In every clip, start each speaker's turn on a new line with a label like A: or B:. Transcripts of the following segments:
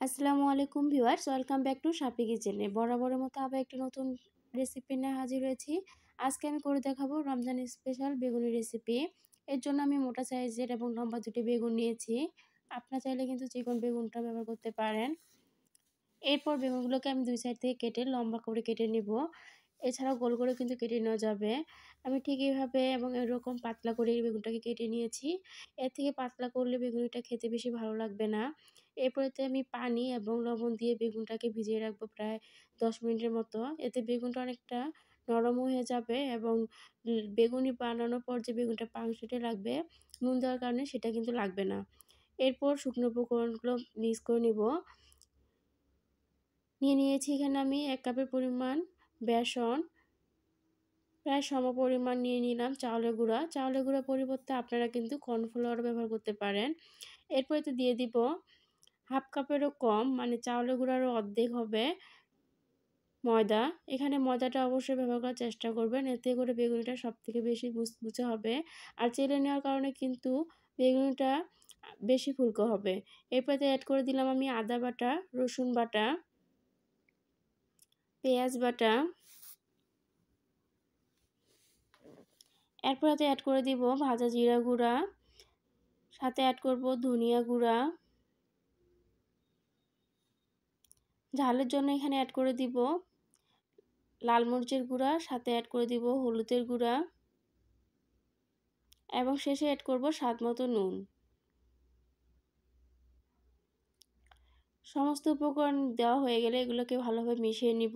A: আসসালামু আলাইকুম viewers, welcome back to সাপি কিচেনে। বরাবরের মতো আবার একটি নতুন রেসিপি নিয়ে হাজির হয়েছি। আজকে আমি করে দেখাবো রমজান স্পেশাল বেগুনি রেসিপি। এর জন্য আমি মোটা সাইজের এবং লম্বা দুটি বেগুন নিয়েছি। আপনারা চাইলে কিন্তু চিকন বেগুনটা ব্যবহার করতে পারেন। এরপর বেগুনগুলোকে আমি দুই সাইড থেকে কেটে লম্বা করে কেটে নিব। এছাড়াও গোল করে কিন্তু কেটে নেওয়া যাবে। আমি ঠিক এইভাবে এবং এরকম পাতলা করে এই বেগুনটাকে কেটে নিয়েছি। এর থেকে পাতলা করলে বেগুনিটা খেতে বেশি ভালো লাগবে না। এরপরেতে আমি পানি এবং লবণ দিয়ে বেগুনটাকে ভিজিয়ে রাখবো প্রায় 10 মিনিটের মতো। এতে বেগুনটা অনেকটা নরম হয়ে যাবে এবং বেগুনি বানানোর পর যে বেগুনটা পাংশাটে লাগবে, নুন দেওয়ার কারণে সেটা কিন্তু লাগবে না। এরপর শুকনো উপকরণগুলো মিক্স করে নিব। নিয়েছি এখানে আমি 1 কাপের পরিমাণ বেসন, প্রায় সমপরিমাণ নিয়ে নিলাম চাউলের গুঁড়া। চাউলের গুঁড়ার পরিবর্তে আপনারা কিন্তু কর্নফ্লাওয়ার ব্যবহার করতে পারেন। এরপর এতে দিয়ে দিব 1/2 কাপেরও কম, মানে চাউলের গুঁড়ারও অর্ধেক হবে ময়দা। এখানে ময়দাটা অবশ্যই ব্যবহার করার চেষ্টা করবেন, এতে করে বেগুনিটা সবথেকে বেশি মুচমুচে হবে। আর চেলে নেওয়ার কারণে কিন্তু বেগুনিটা বেশি ফুলকো হবে। এরপর অ্যাড করে দিলাম আমি আদা বাটা, রসুন বাটা, পেঁয়াজ বাটা। এরপর অ্যাড করে দিব ভাজা জিরা গুঁড়া, সাথে অ্যাড করব ধনিয়া গুঁড়া। ঝালের জন্য এখানে অ্যাড করে দিব লাল মরিচের গুঁড়া, সাথে অ্যাড করে দিব হলুদের গুঁড়া এবং শেষে অ্যাড করব স্বাদমতো নুন। সমস্ত উপকরণ দেওয়া হয়ে গেলে এগুলোকে ভালোভাবে মিশিয়ে নিব।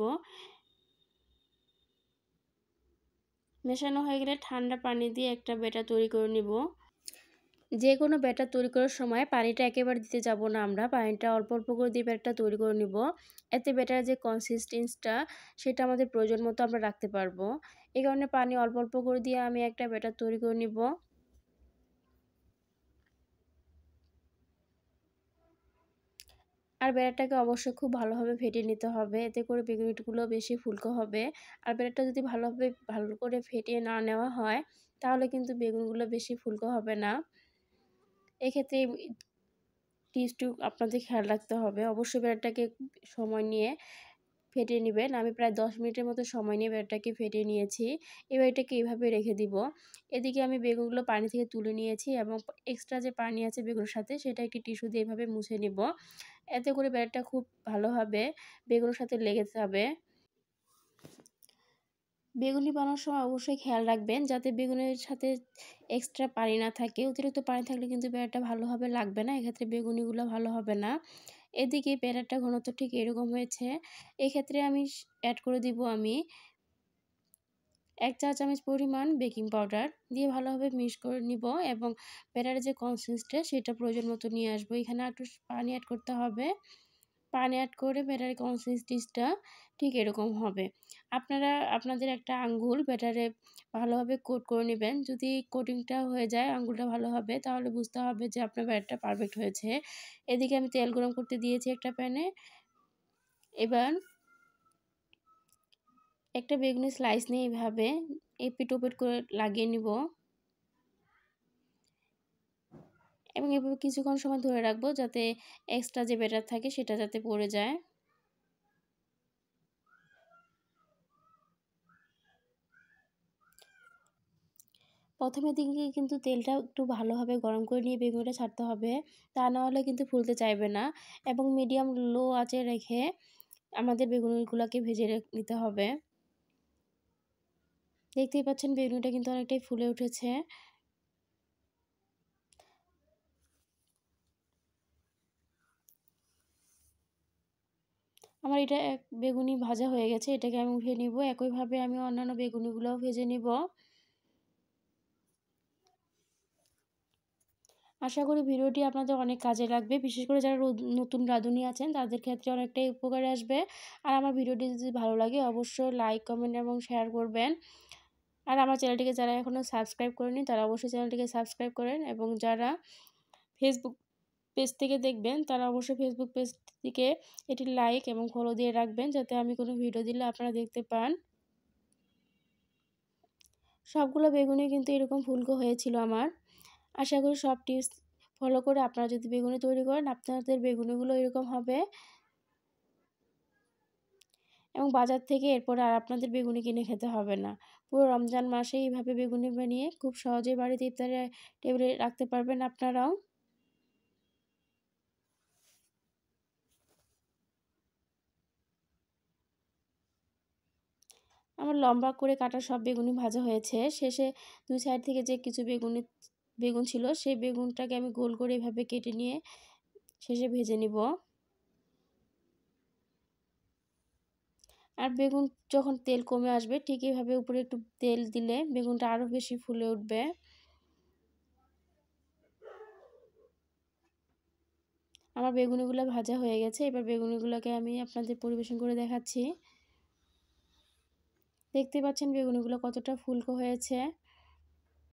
A: মেশানো হয়ে গেলে ঠান্ডা পানি দিয়ে একটা ব্যাটার তৈরি করে নিব। যে কোনো ব্যাটার তৈরি করার সময় পানিটা একেবারে দিতে যাব না আমরা, পানিটা অল্প অল্প করে দিয়ে ব্যাটারটা তৈরি করে নিব। এতে ব্যাটারের যে কনসিস্টেন্সিটা সেটা আমাদের প্রয়োজন মতো আমরা রাখতে পারবো। এই কারণে পানি অল্প অল্প করে দিয়ে আমি একটা ব্যাটার তৈরি করে নিব। আর ব্যাটারটাকে অবশ্যই খুব ভালোভাবে ফেটিয়ে নিতে হবে, এতে করে বেগুনিগুলো বেশি ফুলকো হবে। আর ব্যাটারটা যদি ভালো করে ফেটিয়ে না নেওয়া হয় তাহলে কিন্তু বেগুনগুলো বেশি ফুলকো হবে না। এক্ষেত্রে টিপসটু আপনাদের খেয়াল রাখতে হবে। অবশ্যই ব্যাটারটাকে সময় নিয়ে ফেটিয়ে নেবেন। আমি প্রায় 10 মিনিটের মতো সময় নিয়ে ব্যাটারটাকে ফেটিয়ে নিয়েছি। এবার এটাকে এভাবে রেখে দিব। এদিকে আমি বেগুনগুলো পানি থেকে তুলে নিয়েছি এবং এক্সট্রা যে পানি আছে বেগুনের সাথে সেটা একটি টিস্যু দিয়ে এভাবে মুছে নিব। এতে করে ব্যাটারটা খুব ভালোভাবে বেগুনের সাথে লেগে যাবে। বেগুনি বানানোর সময় অবশ্যই খেয়াল রাখবেন যাতে বেগুনের সাথে এক্সট্রা পানি না থাকে। অতিরিক্ত পানি থাকলে কিন্তু ব্যাটারটা ভালোভাবে লাগবে না, এক্ষেত্রে বেগুনিগুলো ভালো হবে না। এদিকে ব্যাটারটা ঘনত্ব ঠিক এরকম হয়েছে। এক্ষেত্রে আমি অ্যাড করে দিব আমি 1 চা চামচ পরিমাণ বেকিং পাউডার দিয়ে ভালোভাবে মিক্স করে নিব এবং ব্যাটারের যে কনসিস্টেন্সি সেটা প্রয়োজন মতো নিয়ে আসবো। এখানে একটু পানি অ্যাড করতে হবে। পানি অ্যাড করে ব্যাটারের কনসিস্টেন্সিটা ঠিক এরকম হবে। আপনারা আপনাদের একটা আঙ্গুল ব্যাটারে ভালোভাবে কোট করে নেবেন। যদি কোটিংটা হয়ে যায় আঙ্গুলটা ভালোভাবে, তাহলে বুঝতে হবে যে আপনার ব্যাটারটা পারফেক্ট হয়েছে। এদিকে আমি তেল গরম করতে দিয়েছি একটা প্যানে। এবার একটা বেগুনি স্লাইস নিয়ে এইভাবে এপিট ওপিট করে লাগিয়ে নিব এবং এভাবে কিছুক্ষণ সময় ধরে রাখবো যাতে এক্সট্রা যে ব্যাটার থাকে সেটা যাতে পড়ে যায়। প্রথমের দিকে কিন্তু তেলটা একটু ভালোভাবে গরম করে নিয়ে বেগুনিটা ছাড়তে হবে, তা না হলে কিন্তু ফুলতে চাইবে না। এবং মিডিয়াম লো আঁচে রেখে আমাদের বেগুনিগুলোকে ভেজে নিতে হবে। দেখতেই পাচ্ছেন বেগুনিটা কিন্তু অনেকটাই ফুলে উঠেছে। আমার এটা এক বেগুনি ভাজা হয়ে গেছে, এটাকে আমি উঠিয়ে নিব। একইভাবে আমি অন্যান্য বেগুনিগুলোও ভেজে নিব। আশা করি ভিডিওটি আপনাদের অনেক কাজে লাগবে, বিশেষ করে যারা নতুন রাঁধুনি আছেন তাদের ক্ষেত্রে অনেকটাই উপকারে আসবে। আর আমার ভিডিওটি যদি ভালো লাগে অবশ্যই লাইক, কমেন্ট এবং শেয়ার করবেন। আর আমার চ্যানেলটিকে যারা এখনও সাবস্ক্রাইব করেনি তারা অবশ্যই চ্যানেলটিকে সাবস্ক্রাইব করেন এবং যারা ফেসবুক পেজ থেকে দেখবেন তারা অবশ্যই ফেসবুক পেজটিকে এটি লাইক এবং ফলো দিয়ে রাখবেন যাতে আমি কোনো ভিডিও দিলে আপনারা দেখতে পান। সবগুলো বেগুনি কিন্তু এরকম ফুলকো হয়েছিল আমার। আশা করি সব টিপস ফলো করে আপনারা যদি বেগুনি তৈরি করেন, আপনাদের বেগুনিগুলো এরকম হবে। এবং বাজার থেকে এরপরে আর আপনাদের বেগুনি কিনে খেতে হবে না। পুরো রমজান মাসে এইভাবে বেগুনি বানিয়ে খুব সহজেই বাড়িতে ইফতারে টেবিলে রাখতে পারবেন আপনারাও। আমার লম্বা করে কাটা সব বেগুনি ভাজা হয়েছে। শেষে ২ সাইড থেকে যে কিছু বেগুন ছিল, সেই বেগুনটাকে আমি গোল করে এভাবে কেটে নিয়ে শেষে ভেজে নিব। আর বেগুন যখন তেল কমে আসবে, ঠিক এভাবে উপরে একটু তেল দিলে বেগুনটা আরও বেশি ফুলে উঠবে। আমার বেগুনিগুলো ভাজা হয়ে গেছে। এবার বেগুনিগুলোকে আমি আপনাদের পরিবেশন করে দেখাচ্ছি। দেখতে পাচ্ছেন বেগুনিগুলো কতটা ফুলকো হয়েছে।